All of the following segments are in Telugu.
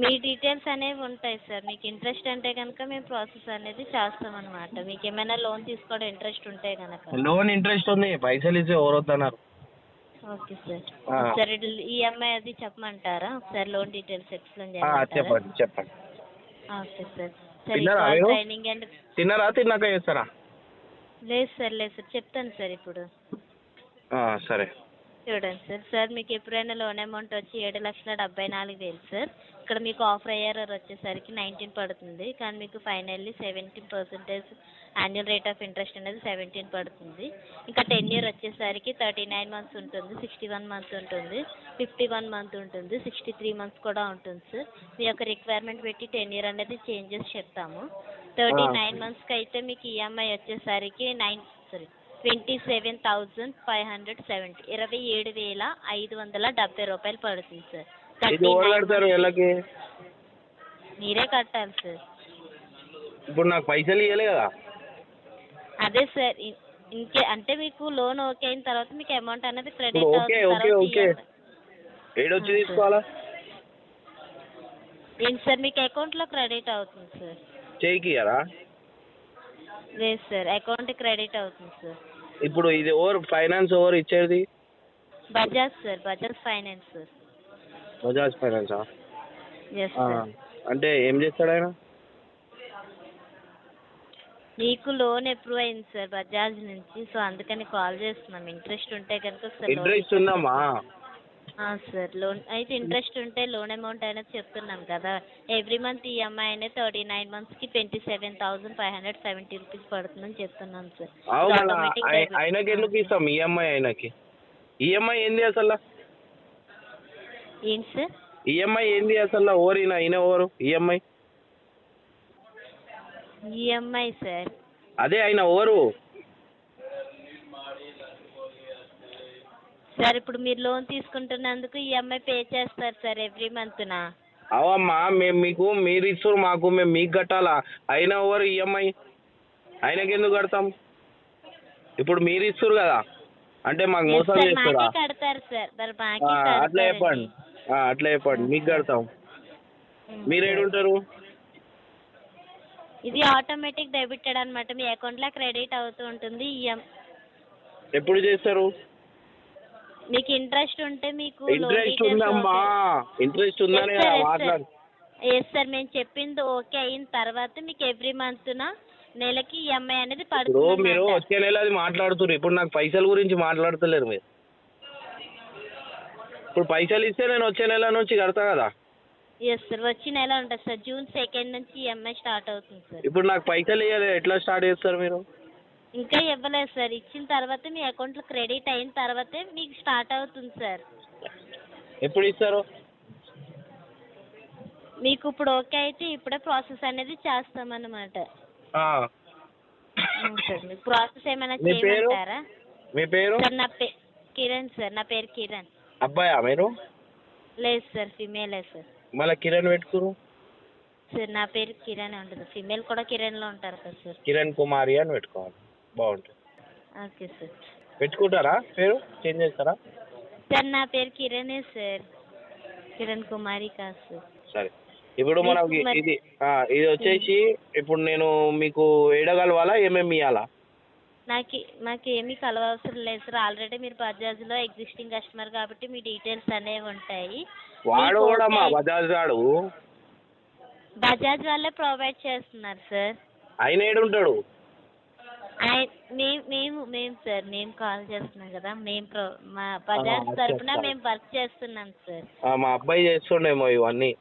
మీ డీటెయిల్స్ అనేవి ఉంటాయి సార్. మీకు ఇంట్రెస్ట్ అంటే కనుక మేము ప్రాసెస్ అనేది చేస్తామన్నమాట. మీకు ఏమైనా లోన్ తీసుకోవడం ఇంట్రెస్ట్ ఉంటే కనుక. లోన్ ఇంట్రెస్ట్ ఉంది, పైసలు ఇస్తే ఎవరు వద్దన్నారు. Okay sir. ఒకసారి ఈఎంఐ అది చెప్పమంటారా? ఒకసారి లోన్ డీటెయిల్స్ ఎక్స్ప్లెయిన్ చేయమంటారా? చెప్పండి. Okay sir. తిన్నారా మీరు? ట్రైనింగ్ అండ్ తిన్నారా, తిన్నాక చేస్తారా? లేదు సార్ చెప్తాను సార్ ఇప్పుడు. సరే చూడండి సార్ మీకు ఎప్పుడైనా లోన్ అమౌంట్ వచ్చి 7,74,000 సార్. ఇక్కడ మీకు ఆఫర్ అయ్యారు వచ్చేసరికి 19 పడుతుంది, కానీ మీకు finally 17% annual rate of interest అనేది 17 పడుతుంది. ఇంకా 10 ఇయర్ వచ్చేసరికి 39 మంత్స్ ఉంటుంది, 61 మంత్స్ ఉంటుంది, 51 మంత్ ఉంటుంది, 63 మంత్స్ కూడా ఉంటుంది సార్. మీ యొక్క రిక్వైర్మెంట్ పెట్టి 10 ఇయర్ అనేది చేంజెస్ చెప్తాము. 39 మంత్స్కి అయితే మీకు ఈఎంఐ వచ్చేసరికి 27,570 27,570 రూపాయలు పడుతుంది సార్. మీరే కట్టాలి సార్. ఇప్పుడు నాకు పైసలు ఇవ్వలే కదా. అదే సార్, ఇంకే అంటే మీకు లోన్ ఓకే అయిన తర్వాత మీకు అమౌంట్ అనేది క్రెడిట్ ఏడొచ్చి తీసుకోవాలా ఏంటి సార్? మీకు అకౌంట్లో క్రెడిట్ అవుతుంది సార్. చేయికి ఇయ్యరా? లేదు సార్, అకౌంట్ క్రెడిట్ అవుతుంది సార్. ఇప్పుడు ఇది ఓవర్ ఫైనాన్స్ ఓవర్ ఇచ్చేది? Bajaj sir, Bajaj finance sir. Bajaj ఫైనాన్సా? Yes sir. అంటే ఏం చేస్తాడు ఆయన? మీకు లోన్ అప్రూవ్ అయింది సార్ బజాజ్ నుంచి, సో అందుకని కాల్ చేస్తున్నాం. ఇంట్రెస్ట్ ఉంటే కనుక ఇంట్రెస్ట్ ఉందమ్మా సార్. లోన్ అయితే ఇంట్రెస్ట్ ఉంటే లోన్ అమౌంట్ అనేది చెప్తున్నాం కదా. ఎవ్రీ మంత్ ఈఎంఐ అనేది 39 మంత్స్కి 27,570 రూపీస్ పడుతుందని చెప్తున్నాం సార్. ఆయనకి ఎందుకు ఇస్తాం ఈఎంఐ? ఆయనకి ఈఎంఐ ఏంది అసలు? ఏంటి సార్ ఈఎంఐ ఏంది అసలు? ఓరినా ఈయన ఓరు ఈఎంఐ? ఈఎంఐ సార్ అదే ఆయన ఓరు సార్. ఇప్పుడు మీరు లోన్ తీసుకుంటున్నందుకు ఈఎంఐ పే చేస్తారు సార్ ఎవ్రీ మంత్నా? అవమ్మా, మేము మీకు మీరు ఇస్తారు మాకు, మేము మీకు కట్టాలా? అయినా ఓవర్ ఈఎంఐ ఆయనకి ఎందుకు కడతాం? ఇప్పుడు మీరు ఇస్తారు కదా, అంటే మాకు మోసం చేస్తారా? కడతారు సార్. అట్లా చెప్పండి, మీకు కడతాం. మీరు ఏడుంటారు? ఇది ఆటోమేటిక్ డెబిటెడ్ అనమాట, మీ అకౌంట్లో క్రెడిట్ అవుతూ ఉంటుంది. ఎప్పుడు చేస్తారు? మీకు ఇంట్రెస్ట్ ఉంటే మీకు ఇంట్రెస్ట్ ఉందమ్మా, ఇంట్రెస్ట్ ఉందని మాట్లాడు. ఎస్ సార్, మేము చెప్పింది ఓకే అయిన తర్వాత మీకు ఎవ్రీ మంత్న నెలకి ఈఎంఐ అనేది పడుతుంది. మీరు వచ్చే నెల అది మాట్లాడుతున్నారు, ఇప్పుడు నాకు పైసల గురించి మాట్లాడతలేరు మీరు. ఇప్పుడు పైసలు ఇస్తే నేను వచ్చే నెల నుంచి కడతా కదా. ఎస్ సార్, వచ్చే నెల ఉంటుంది సార్. June 2 నుంచి ఈఎంఐ స్టార్ట్ అవుతుంది సార్. ఇప్పుడు నాకు పైసలు ఇవ్వాలి, ఎట్లా స్టార్ట్ చేస్తారు మీరు? ఇంకా ఇవ్వలేదు సార్. ఇచ్చిన తర్వాత మీ అకౌంట్లో క్రెడిట్ అయిన తర్వాతే మీకు స్టార్ట్ అవుతుంది సార్. ఎప్పుడు ఇస్తారు? మీకు ఇప్పుడు ఓకే అయితే ఇప్పుడే ప్రాసెస్ అనేది చేస్తామన్నమాట. సార్ మీకు ప్రాసెస్ ఏమైనా చేయమంటారా? మీ పేరు? Sir Kiran sir. నా పేరు కిరణ్. అబ్బాయా మీరు? లేదు సార్, ఫిమేలే సార్. మళ్ళీ కిరణ్ పెట్టుకురు సార్? నా పేరు కిరణ్ ఉంటుంది, ఫిమేల్ కూడా కిరణ్లో ఉంటారు కదా సార్. కిరణ్ కుమారి అని పెట్టుకోవాలి, బాగుంటుంది. Okay sir. పెట్టుకుంటారా? పేరు చేంజ్ చేస్తారా? సార్ నా పేరు కిరణే సార్, కిరణ్ కుమారి కాదు సార్. సరే, ఇప్పుడు మనం ఇది వచ్చేసి ఇప్పుడు నేను మీకు ఏడగలవాలా, ఏమేమి ఇవ్వాలా? నాకు ఏమీ కలవవసరం లేదు సార్. ఆల్రెడీ మీరు బజాజ్లో ఎగ్జిస్టింగ్ కస్టమర్ కాబట్టి మీ డీటెయిల్స్ అనేవి ఉంటాయి. వాడు కూడా మా బజాజ్ వాడు, బజాజ్ వాళ్ళే ప్రొవైడ్ చేస్తున్నారు సార్. ఆయన ఏడుంటాడు? మేము కాల్ చేస్తున్నాం కదా, మా బజాజ్ తరఫున మేము వర్క్ చేస్తున్నాం సార్. మా అబ్బాయి చేస్తుండేమో ఇవన్నీ.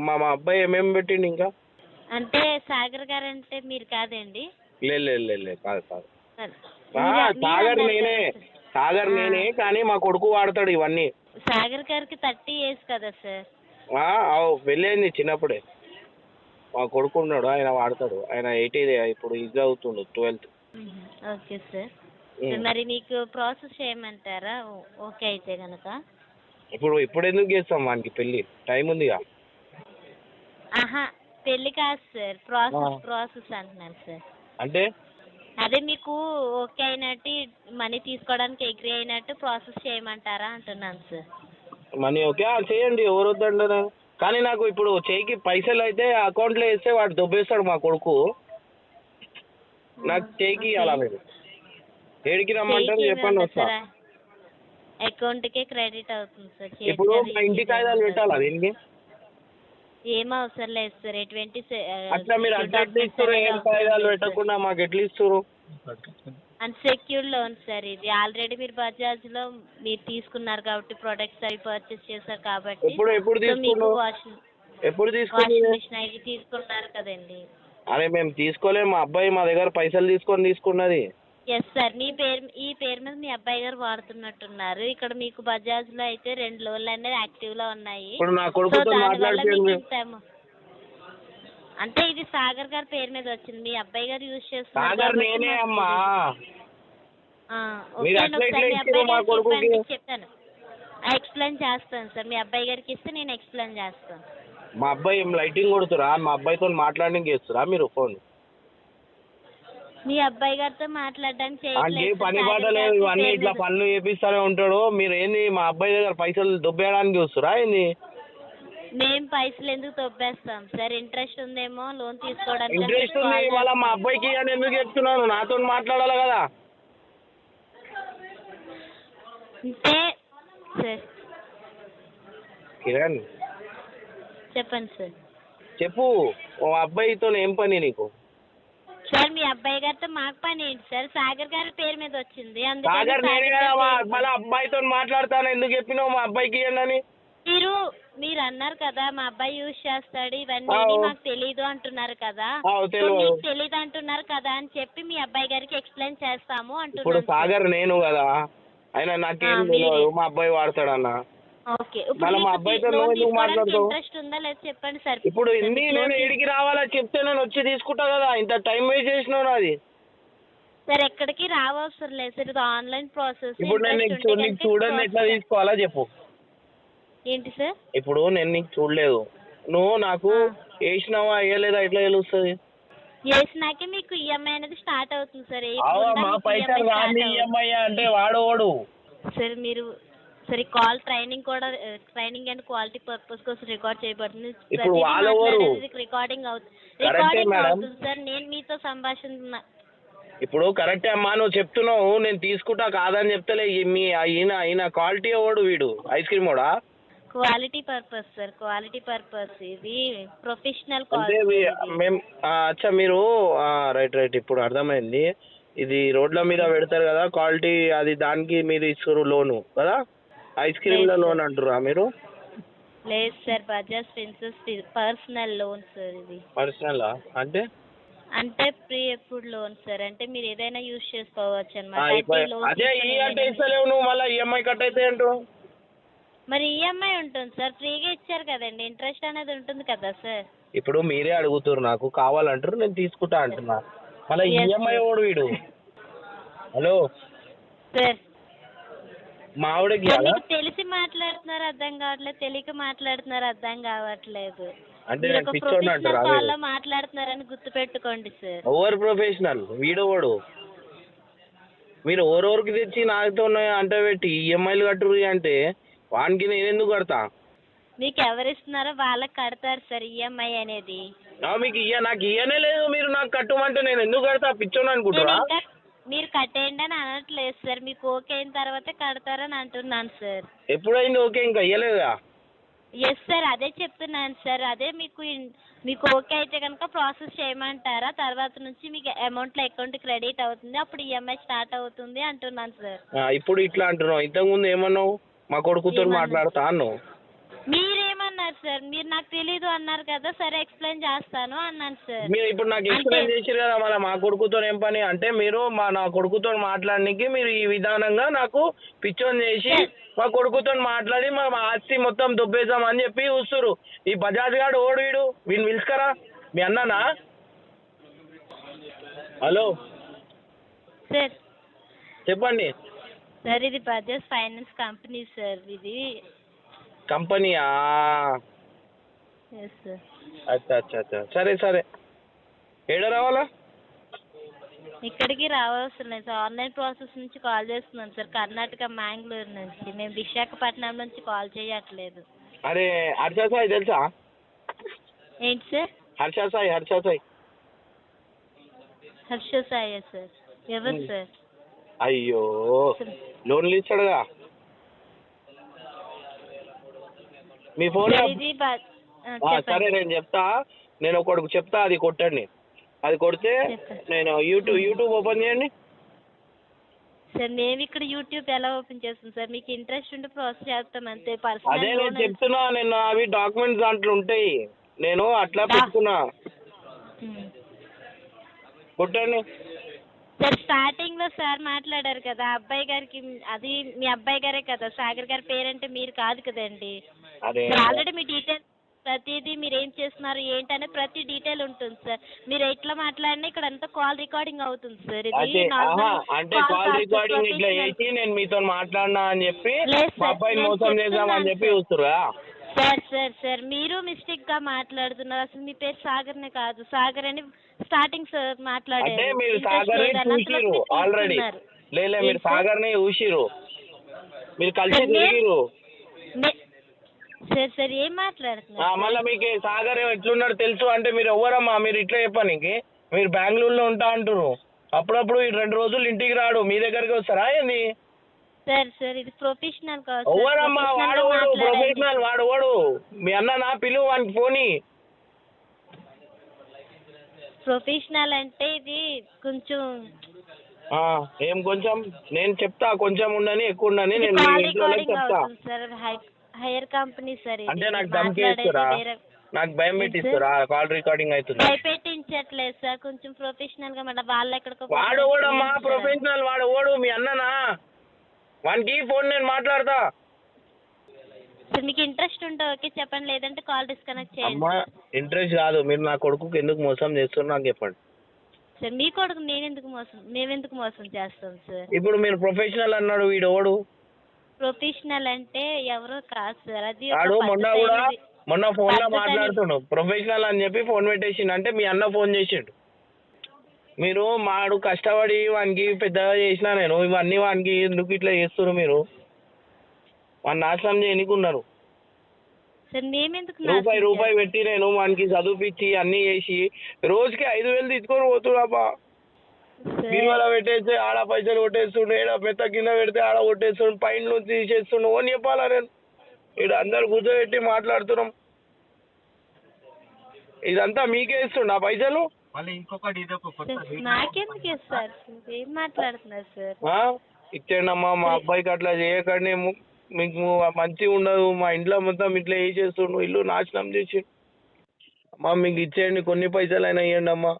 మా అబ్బాయి ఏమేమి పెట్టిండు ఇంకా? అంటే సాగర్ గారు అంటే మీరు కాదండి? లేదు కాదు. సాగర్ నేనే కానీ మా కొడుకు వాడతాడు ఇవన్నీ. సాగర్ గారికి 30 years కదా సార్? వెళ్ళింది చిన్నప్పుడే. మా కొడుకు ఉన్నాడు, ఆయన వాడతాడు. ఆయన 80 ఇప్పుడు ఇది అవుతుండు 12th. Okay sir. మరి మీకు ప్రాసెస్ చేయమంటారా ఓకే అయితే కనుక? ఇప్పుడు ఎందుకు చేస్తాం వానికి పెళ్ళి? టైం ఉందిగా. పెళ్ళి కాదు సార్, ప్రాసెస్ అంటున్నాను సార్. అంటే అదే మీకు ఓకే అయినట్టు మనీ తీసుకోవడానికి అగ్రీ అయినట్టు ప్రాసెస్ చేయమంటారా అంటున్నాను సార్. మనీ ఓకే చేయండి, ఎవరు వద్దంటారు. కానీ నాకు ఇప్పుడు చేయికి పైసలు అయితే అకౌంట్లో వేస్తే వాడు దొబ్బేస్తాడు మా కొడుకు. నాకు చేయికి ఇవ్వాలా మీరు? ఏడికి రమ్మంటారు చెప్పండి వస్తా. అకౌంట్కే క్రెడిట్ అవుతుంది సార్. ఇప్పుడు మా ఇంటి కాగితాలు పెట్టాలా దీనికి? ఏం అవసరం లేదు సార్. ఎటువంటి అట్లా మీరు అట్లా ఎట్లా ఇస్తారు? ఏం కాగితాలు పెట్టకుండా మాకు ఎట్లా ఇస్తారు? అన్సెక్యూర్డ్ లోన్ సార్ ఇది. ఆల్రెడీ మీరు బజాజ్లో మీరు తీసుకున్నారు కాబట్టి, ప్రొడక్ట్స్ అవి పర్చేస్ చేశారు కాబట్టి. ఎప్పుడు తీసుకున్నారు? వాషింగ్ మిషన్ అవి తీసుకున్నారు కదండి. అరే మేము తీసుకోలేము, మా అబ్బాయి మా దగ్గర పైసలు తీసుకున్నది. Yes sir. ఈ పేరు మీద మీ అబ్బాయి గారు వాడుతున్నట్టున్నారు. ఇక్కడ మీకు బజాజ్లో అయితే 2 లోన్లు అనేది యాక్టివ్లో ఉన్నాయి. ఇప్పుడు నా కొడుకుతో అంటే ఇది సాగర్ గారి పేరు మీద వచ్చింది, మీ అబ్బాయి గారు యూజ్ చేస్తున్నారు. సాగర్ నేనే అమ్మా. చెప్తాను, ఎక్స్ప్లెయిన్ చేస్తాను సార్. మీ అబ్బాయి గారికి ఇస్తే నేను ఎక్స్ప్లెయిన్ చేస్తాను. మా అబ్బాయి ఏం లైటింగ్ కొడుతురా? మా అబ్బాయితో మాట్లాడడానికి చేస్తురా మీరు ఫోన్? మీ అబ్బాయి గారితో మాట్లాడడానికి పని పాట లేదు, ఇవన్నీ ఇట్లా పనులు చేపిస్తూనే ఉంటాడు. మీరు ఏంది మా అబ్బాయి దగ్గర పైసలు దొబ్బేయడానికి చూస్తురా ఏంది? మేము పైసలు ఎందుకు దొబ్బేస్తాం సార్? ఇంట్రెస్ట్ ఉందేమో లోన్ తీసుకోవడానికి. ఇంట్రెస్ట్ ఉంది, ఇవాళ మా అబ్బాయికి అని ఎందుకు చెప్తున్నాను? నాతో మాట్లాడాలి కదా. అంటే సార్ కిరణ్ చెప్పండి సార్. చెప్పు, ఓ అబ్బాయితో ఏం పని నీకు? సార్ మీ అబ్బాయి గారితో మాకు పని ఏంటి సార్? సాగర్ గారి పేరు మీద వచ్చింది. సాగర్ నేనే కదా, మళ్ళీ అబ్బాయితో మాట్లాడతాను ఎందుకు చెప్పినావు మా అబ్బాయికి ఇవ్వండి? మీరు అన్నారు కదా మా అబ్బాయి యూజ్ చేస్తాడు ఇవన్నీ, మాకు తెలీదు అంటున్నారు కదా. మీకు తెలీదు అంటున్నారు కదా అని చెప్పి మీ అబ్బాయి గారికి ఎక్స్ప్లెయిన్ చేస్తాము అంటున్నారు. ఇప్పుడు సాగర్ నేను కదా, అయినా నాకేం తెలియదు మా అబ్బాయి వాడతాడన్న. ఓకే, మా అబ్బాయితో ఇంట్రెస్ట్ ఉందా లేదా చెప్పండి సార్. ఇప్పుడు ఇన్ని నేను ఏడికి రావాలా చెప్తే నేను వచ్చి తీసుకుంటా కదా, ఇంత టైం వేస్ట్ చేసినావు నాది. సార్ ఎక్కడికి రావసరం లేదు సార్, ఇది ఆన్లైన్ ప్రాసెస్. ఇప్పుడు నేను నీకు చూడండి ఎట్లా తీసుకోవాలా చెప్పు. ఏంటి సార్? ఇప్పుడు నేను నీకు చూడలేదు, నువ్వు నాకు వేసినావా వేయలేదా ఎట్లా తెలుస్తుంది? వేసినాకే మీకు ఈఎంఐ అనేది స్టార్ట్ అవుతుంది సార్. మా పైసలు రాని ఈఎంఐ అంటే వాడోడు సార్. మీరు సరే call training and quality purpose కోసం రికార్డ్ చేయబడుతుంది. ఇప్పుడు రికార్డింగ్ అవుతుంది సార్. నేను మీతో సంభాషణ ఇప్పుడు కరెక్టే అమ్మా, నువ్వు చెప్తున్నావు నేను తీసుకుంటా కాదని చెప్తలే. మీ ఈయన క్వాలిటీ అవ్వడు, వీడు ఐస్ క్రీమ్ వాడా? Quality purpose sir, quality purpose. ఇది ప్రొఫెషనల్ మేము అచ్చా మీరు రైట్ ఇప్పుడు అర్థమైంది. ఇది రోడ్ల మీద పెడతారు కదా క్వాలిటీ, అది దానికి మీరు ఇస్తారు లోను కదా, ఐస్ క్రీమ్ల లోన్ అంటారా మీరు? లేదు sir, Bajaj Finserv personal loan sir. ఇది పర్సనల్ అంటే ప్రీ అప్రూవ్డ్ లోన్ సార్. అంటే మీరు ఏదైనా యూజ్ చేసుకోవచ్చు అన్నమాట. అదే ఈ అంటే ఇస్తలేవు నువ్వు, మళ్ళీ ఈఎంఐ కట్ అయితే అంటావు. మరి ఈఎంఐ ఉంటుంది సార్, ఫ్రీగా ఇచ్చారు కదండి, ఇంట్రెస్ట్ అనేది ఉంటుంది కదా సార్. ఇప్పుడు మీరే అడుగుతారు నాకు కావాలంటారు, నేను తీసుకుంటా అంటున్నా, మళ్ళీ ఈఎంఐ ఓడు వీడు. హలో సార్, మావిడకి తెలిసి మాట్లాడుతున్నారు అర్థం కావట్లేదు, తెలియక మాట్లాడుతున్నారు అర్థం కావట్లేదు. అంటే మాట్లాడుతున్నారని గుర్తు పెట్టుకోండి సార్. Over professional వీడోవాడు. మీరు ఓవరికి తెచ్చి నాతో అంటే పెట్టి ఈఎంఐలు కట్టురు అంటే వానికి నేను ఎందుకు కడతా? మీకు ఎవరు ఇస్తున్నారో వాళ్ళకి కడతారు సార్ ఈఎంఐ అనేది. మీకు నాకు ఇయ్యనే లేదు, మీరు నాకు కట్టమంటే నేను ఎందుకు కడతా? పిచ్చోని అనుకుంటారా? మీరు కట్టేయండి అని అనట్లేదు సార్, మీకు ఓకే అయిన తర్వాత కడతారని అంటున్నాను సార్. ఎప్పుడైంది ఓకే? ఇంకా ఇయ్యలేదా? ఎస్ సార్, అదే చెప్తున్నాను సార్. అదే మీకు ఓకే అయితే కనుక ప్రాసెస్ చేయమంటారా? తర్వాత నుంచి మీకు అమౌంట్లో అకౌంట్ క్రెడిట్ అవుతుంది, అప్పుడు ఈఎంఐ స్టార్ట్ అవుతుంది అంటున్నాను సార్. ఇప్పుడు ఇట్లా అంటున్నావు, ఇంతకుముందు ఏమన్నావు? మా కొడుకుతో మాట్లాడతా అన్నావు. మీరేమన్నారు సార్? మీరు నాకు తెలీదు అన్నారు కదా, సరే ఎక్స్ప్లెయిన్ చేస్తాను అన్నాను సార్. మీరు ఇప్పుడు నాకు ఎక్స్ప్లెయిన్ చేసారు కదా, మళ్ళీ మా కొడుకుతో ఏం పని? అంటే మీరు నా కొడుకుతో మాట్లాడడానికి మీరు ఈ విధానంగా నాకు పిచ్చోని చేసి మా కొడుకుతో మాట్లాడి మా ఆస్తి మొత్తం దుబ్బేద్దామని చెప్పి చూస్తురు. ఈ బజాజ్ గాడు ఓడు వీడిని పిలుచుకరా, మీ అన్ననా? హలో సార్ చెప్పండి సార్. ఇది బజాజ్ ఫైనాన్స్ కంపెనీ సార్. ఇది కంపెనీయా? అచ్చా అచ్చా అచ్చా, సరే సరే. ఏడ రావాలా? ఇక్కడికి రావాల్సిన లేదు సార్, ఆన్లైన్ ప్రాసెస్ నుంచి కాల్ చేస్తున్నాను సార్, కర్ణాటక మ్యాంగ్లూర్ నుంచి. మేము విశాఖపట్నం నుంచి కాల్ చేయట్లేదు. అరే హర్ష సాయి తెలుసా? ఏంటి సార్? హర్ష సాయి హర్ష సాయి సార్. ఎవరు సార్? అయ్యో అసలు లోన్లు ఇస్తాడుగా మీ ఫోన్. సార్ ఇది సరే చెప్పండి. నేను చెప్తా, నేను ఒకటి చెప్తా, అది కొట్టండి. అది కొడితే చెప్పండి నేను యూట్యూబ్ ఓపెన్ చేయండి. సార్ మేము ఇక్కడ యూట్యూబ్ ఎలా ఓపెన్ చేస్తాం సార్? మీకు ఇంట్రెస్ట్ ఉంటే ప్రాసెస్ చేస్తాం అంతే. అదే పర్సనల్ నేను లోన్ చెప్తున్నా, నేను అవి డాక్యుమెంట్స్ దాంట్లో ఉంటాయి, నేను అట్లా పెట్టుకున్నా. కొట్టండి. సార్ స్టార్టింగ్ లో సార్ మాట్లాడారు కదా అబ్బాయి గారికి, అది మీ అబ్బాయి గారే కదా, సాగర్ గారి పేరంటే మీరు కాదు కదండి. అరే సార్ ఆల్రెడీ మీ డీటెయిల్స్ ప్రతిదీ మీరు ఏం చేస్తున్నారు ఏంటనే ప్రతి డీటెయిల్ ఉంటుంది సార్. మీరు ఎట్లా మాట్లాడినా ఇక్కడ అంతా కాల్ రికార్డింగ్ అవుతుంది సార్. అదే ఇది నార్మల్ అంటే కాల్ రికార్డింగ్ ఇట్లా చేసి నేను మీతో మాట్లాడినా అని చెప్పి మా అబ్బాయిని మోసం చేద్దామని చెప్పి చూస్తురా? సార్ మీరు మిస్టేక్ గా మాట్లాడుతున్నారు. అసలు మీ పేరు సాగర్నే కాదు, సాగర్ అని స్టార్టింగ్ సార్ మాట్లాడారు. అంటే మీరు సాగర్ చూసిరు ఆల్రెడీ. లేదు మీరు సాగర్ ని చూసిరు, మీరు కలిసి తిరిగిరు. సార్ ఏం మాట్లాడుతున్నారు? మళ్ళీ మీకు సాగర్ ఎట్లున్నాడు తెలుసు అంటే మీరు ఎవరమ్మా? మీరు ఇట్లా చెప్పనీకి మీరు బెంగళూరులో ఉంటా అంటారు, అప్పుడప్పుడు 2 రోజులు ఇంటికి రాడు, మీ దగ్గరికి వస్తారా ఏంది? సార్ ఇది ప్రొఫెషనల్ కాదు. ఎవరమ్మా వాడు? ప్రొఫెషనల్ వాడు మీ అన్న పిలువు వానికి ఫోని. ప్రొఫెషనల్ అంటే ఇది కొంచెం ఏం కొంచెం? నేను చెప్తా కొంచెం ఉండని ఎక్కువ ఉండని, నేను మీ ఇంట్లో చెప్తా. Sir hire company sir. అంటే నాకు ధమ్కి ఇస్తారా? నాకు భయం పెట్టిస్తారా? కాల్ రికార్డింగ్ అవుతుంది. భయపెట్టించట్లేదు సార్, కొంచెం ప్రొఫెషనల్ గా మళ్ళీ వాళ్ళు ఎక్కడికో. వాడు ఓడమ్మా ప్రొఫెషనల్, వాడు ఓడు మీ అన్ననా? వానికి ఫోన్ నేను మాట్లాడతా. సార్ మీకు ఇంట్రెస్ట్ ఉంటే ఓకే చెప్పండి, లేదంటే కాల్ డిస్కనెక్ట్ చేయండి. అమ్మా ఇంట్రెస్ట్ కాదు, మీరు నా కొడుకుకి ఎందుకు మోసం చేస్తున్నారు నాకు చెప్పండి. సార్ మీ కొడుకు మేమెందుకు మోసం చేస్తాం సార్? ఇప్పుడు మీరు ప్రొఫెషనల్ అన్నాడు, వీడు ఓడు ప్రొఫెషనల్ అంటే ఎవరో కాదు సార్. అది వాడు మొన్న ఫోన్ లో మాట్లాడుతుండు ప్రొఫెషనల్ అని చెప్పి ఫోన్ పెట్టేసిండు. అంటే మీ అన్న ఫోన్ చేసిండు. మీరు మాడు కష్టపడి వానికి పెద్దగా చేసినా నేను, ఇవన్నీ వానికి ఎందుకు ఇట్లా చేస్తున్నారు మీరు? వాడిని నాశనం చేయనికున్నారు. రూపాయి పెట్టి నేను వానికి చదివిపించి అన్ని చేసి రోజుకి 5,000 తీసుకొని పోతున్నా. బీరువాలో పెట్టేస్తే ఆడ పైసలు కొట్టేస్తుండు, ఏడ మెత్త కింద పెడితే ఆడ కొట్టేస్తుండు, పైన నుంచి తీసేస్తుండు. ఓని చెప్పాలా నేను? ఇక్కడ అందరు కూర్చోబెట్టి మాట్లాడుతున్నాం, ఇదంతా మీకే ఇస్తుండ పైసలు? నాకెందుకు ఇస్తారు? ఏం మాట్లాడుతున్నారు సార్? ఇచ్చేయండమ్మా, మా అబ్బాయికి అట్లా చేయకండి, మీకు మంచిగా ఉండదు. మా ఇంట్లో మొత్తం ఇట్లా చేసేస్తుండు, ఇల్లు నాశనం చేసి. అమ్మా మీకు ఇచ్చేయండి, కొన్ని పైసలు అయినా ఇవ్వండి అమ్మా.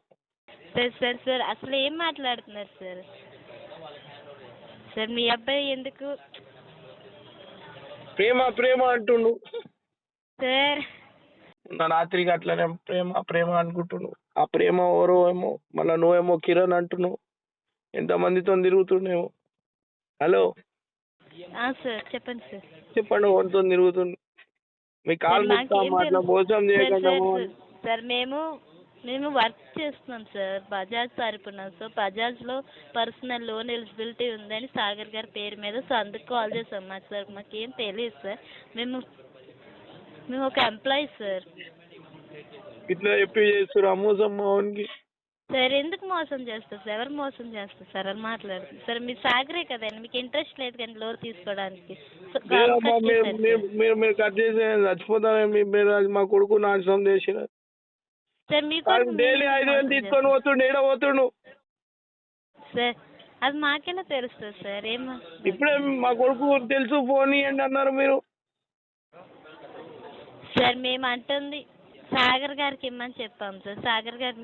సార్ అసలు ఏం మాట్లాడుతున్నారు సార్? సార్ మీ అబ్బాయి ఎందుకు ప్రేమ అంటుండు సార్? నా రాత్రికి అట్లనే ప్రేమ అనుకుంటున్నావు. ఆ ప్రేమ ఎవరో ఏమో, మళ్ళీ నువ్వేమో కిరణ్ అంటున్నావు, ఎంతమందితో తిరుగుతున్నావు. హలో సార్ చెప్పండి సార్. చెప్పండి, వంతో తిరుగుతుంది. మీ కాల్ అట్లా మోసం చేయకుండా. సార్ మేము వర్క్ చేస్తున్నాం సార్, బజాజ్ తరపున. సో బజాజ్లో పర్సనల్ లోన్ ఎలిజిబిలిటీ ఉందని సాగర్ గారి పేరు మీద, సో అందుకు కాల్ చేసాం. మాకేం తెలియదు సార్, మేము ఒక ఎంప్లాయీ సార్. ఇట్లా చెప్పి చేస్తారు మోసం మోహన్కి. సార్ ఎందుకు మోసం చేస్తారు సార్? ఎవరు మోసం చేస్తారు సార్ అని మాట్లాడుతుంది సార్? మీరు సాగరే కదండి, మీకు ఇంట్రెస్ట్ లేదు కానీ లోన్ తీసుకోవడానికి. మీరు కట్ చేసి చచ్చిపోతాను. మా కొడుకు నాశనం చేసిన సార్. మీకు డైలీ 5,000 తీసుకొని పోతుండు, ఏడ పోతుండు సార్? అది మాకెలా తెలుస్తుంది సార్? ఏమో ఇప్పుడే మా కొడుకు తెలుసు, ఫోన్ ఇవ్వండి అన్నారు మీరు. సార్ మేము అంటుంది సాగర్ గారికి ఇమ్మని చెప్పాం సార్. సాగర్ గారు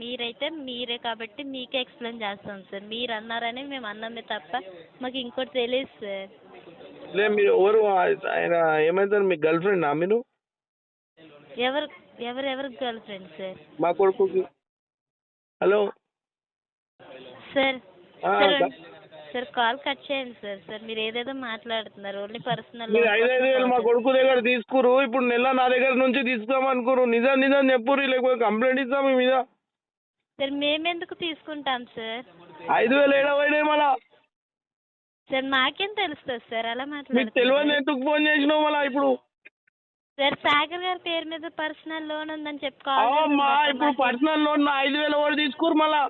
మీరే కాబట్టి మీకే ఎక్స్ప్లెయిన్ చేస్తాం సార్. మీరు అన్నారని మేము అన్నామే తప్ప మాకు ఇంకోటి తెలియదు సార్. లేదు మీరు ఎవరు? ఆయన ఏమైతారు? మీ గర్ల్ ఫ్రెండా మీరు? ఎవరు గర్ల్ ఫ్రెండ్ సార్? మా కొడుకుకి. Hello sir sir call cut చేయండి సార్. మీరు ఏదేదో మాట్లాడుతున్నారు, ఓన్లీ పర్సనల్. మీరు 5,000 మా కొడుకు దగ్గర తీసుకురు, ఇప్పుడు నెల నా దగ్గర నుంచి తీసుకోమనుకోరు. నిజం చెప్పుర్రు, లేకపోతే కంప్లైంట్ ఇస్తాం మీ మీద. సార్ మేమెందుకు తీసుకుంటాం సార్? 5,000 ఏడవైనా మళ్ళా సార్ మాకేం తెలుస్తుంది సార్? అలా మీకు తెలియదు ఎందుకు ఫోన్ చేసినావు మళ్ళా ఇప్పుడు? సార్ సాగర్ గారి పేరు మీద పర్సనల్ లోన్ ఉందని చెప్పి అవమ్మా ఇప్పుడు పర్సనల్ లోన్ 5,000 ఎవరు తీసుకోరు మళ్ళా?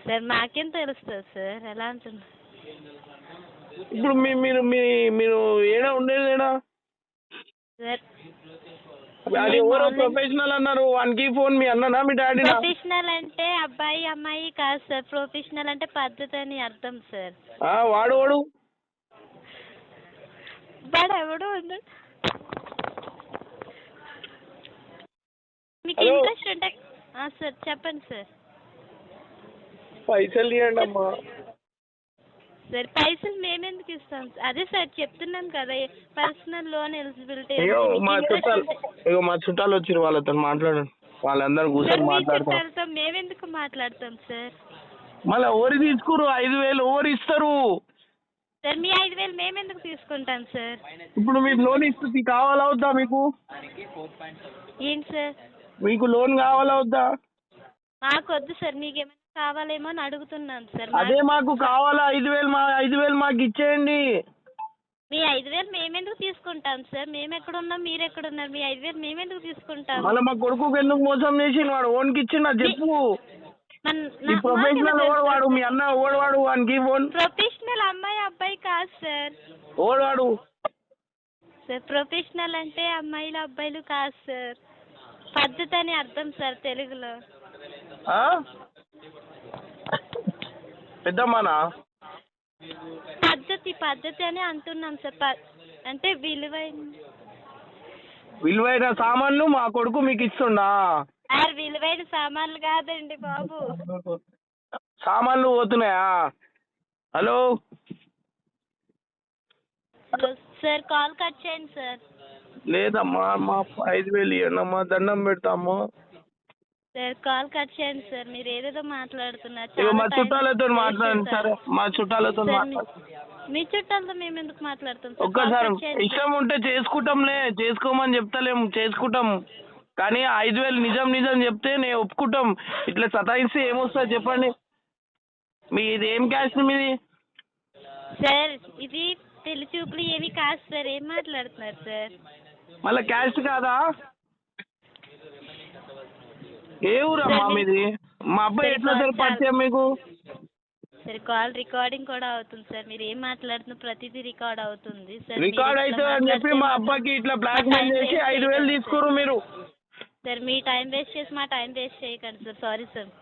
సార్ మాకేం తెలుస్తుంది సార్ ఎలా అంటున్నారు? ఇప్పుడు మీరు ఏడా ఉండేది ఏడా? సార్ అది ఎవరో ప్రొఫెషనల్ అన్నారు, వానికి ఫోన్ మీ అన్ననా మీ డాడీనా? ప్రొఫెషనల్ అంటే అబ్బాయి అమ్మాయి కాదు సార్, ప్రొఫెషనల్ అంటే పద్ధతి అని అర్థం సార్. వాడు వాడు ఎవడు మీకు ఇంట్రెస్ట్ ఉంటే సార్ చెప్పండి సార్. పైసలు ఇవ్వండి అమ్మా. సార్ పైసలు మేమెందుకు ఇస్తాం? అదే సార్ చెప్తున్నాం కదా పర్సనల్ లోన్ ఎలిజిబిలిటీ. మా చుట్టాలు వచ్చారు, వాళ్ళతో మాట్లాడండి. వాళ్ళందరూ కూర్చొని మాట్లాడతాం. మేమెందుకు మాట్లాడతాం సార్? మళ్ళీ ఎవరు తీసుకోరు 5,000 ఎవరు ఇస్తారు సార్? మీ 5,000 మేమెందుకు తీసుకుంటాం సార్? ఇప్పుడు మీరు లోన్ ఇస్తుంది కావాలా వద్దా మీకు? ఏంటి సార్? మీకు లోన్ కావాలా వద్దా? మాకు వద్దు సార్, మీకేమైనా కావాలేమో అని అడుగుతున్నాను సార్. అదే మాకు కావాలా 5,000 మాకు ఇచ్చేయండి. మీ 5,000 మేమెందుకు తీసుకుంటాం సార్? మేము ఎక్కడున్నాం, మీరు ఎక్కడున్నారు? మీ 5,000 మేమెందుకు తీసుకుంటాం? మళ్ళీ మా కొడుకుకి ఎందుకు మోసం చేసి వాడు ఓన్కి ఇచ్చిండు చెప్పు. ప్రొఫెషనల్ ఓడవాడు మీ అన్న ఓడవాడు వానికి ఫోన్. ప్రొఫెషనల్ అమ్మాయి అబ్బాయి కాదు సార్. ఓడవాడు సార్ ప్రొఫెషనల్ అంటే అమ్మాయిలు అబ్బాయిలు కాదు సార్, పద్ధతి అని అర్థం సార్ తెలుగులో. పెద్దమ్మానా? పద్ధతి అని అంటున్నాం సార్. అంటే విలువైన సామాన్లు మా కొడుకు మీకు ఇస్తుండా? విలువైన సామాన్లు కాదండి బాబు. సామాన్లు పోతున్నాయా? హలో సార్ కాల్ కట్ చేయండి సార్. లేదమ్మా మా 5,000 ఇవ్వండి అమ్మా, దండం పెడతామ్మా. సార్ కాల్ కట్ చేయండి సార్, మీరు ఏదేదో మాట్లాడుతున్నారు. మా చుట్టాలతో మాట్లాడండి సరే, మా చుట్టాలతో మీ చుట్టాలతో మేము ఎందుకు మాట్లాడుతాం? ఒక్కసారి ఇష్టం ఉంటే చేసుకుంటాంలే, చేసుకోమని చెప్తలేము, చేసుకుంటాం. కానీ 5,000 నిజం చెప్తే నేను ఒప్పుకుంటాం. ఇట్లా సతాయిస్తే ఏమొస్తుంది చెప్పండి? మీది ఏం క్యాస్ట్ మీది? సార్ ఇది పెళ్లి చూపులు ఏమి కాదు సార్, ఏం మాట్లాడుతున్నారు సార్? మళ్ళీ క్యాస్ట్ కాదా? ఏ ఊరమ్మా మీది? మా అబ్బాయి ఎట్లా సార్ పరిచయం మీకు? సరే కాల్ రికార్డింగ్ కూడా అవుతుంది సార్, మీరు ఏం మాట్లాడుతున్న ప్రతిదీ రికార్డ్ అవుతుంది సార్. రికార్డ్ అవుతుంది అని చెప్పి మా అబ్బాయికి ఇట్లా బ్లాక్ మెయిల్ చేసి 5,000 తీసుకోరు మీరు. సార్ మీ టైం వేస్ట్ చేసి మా టైం వేస్ట్ చేయకండి సార్. Sorry sir.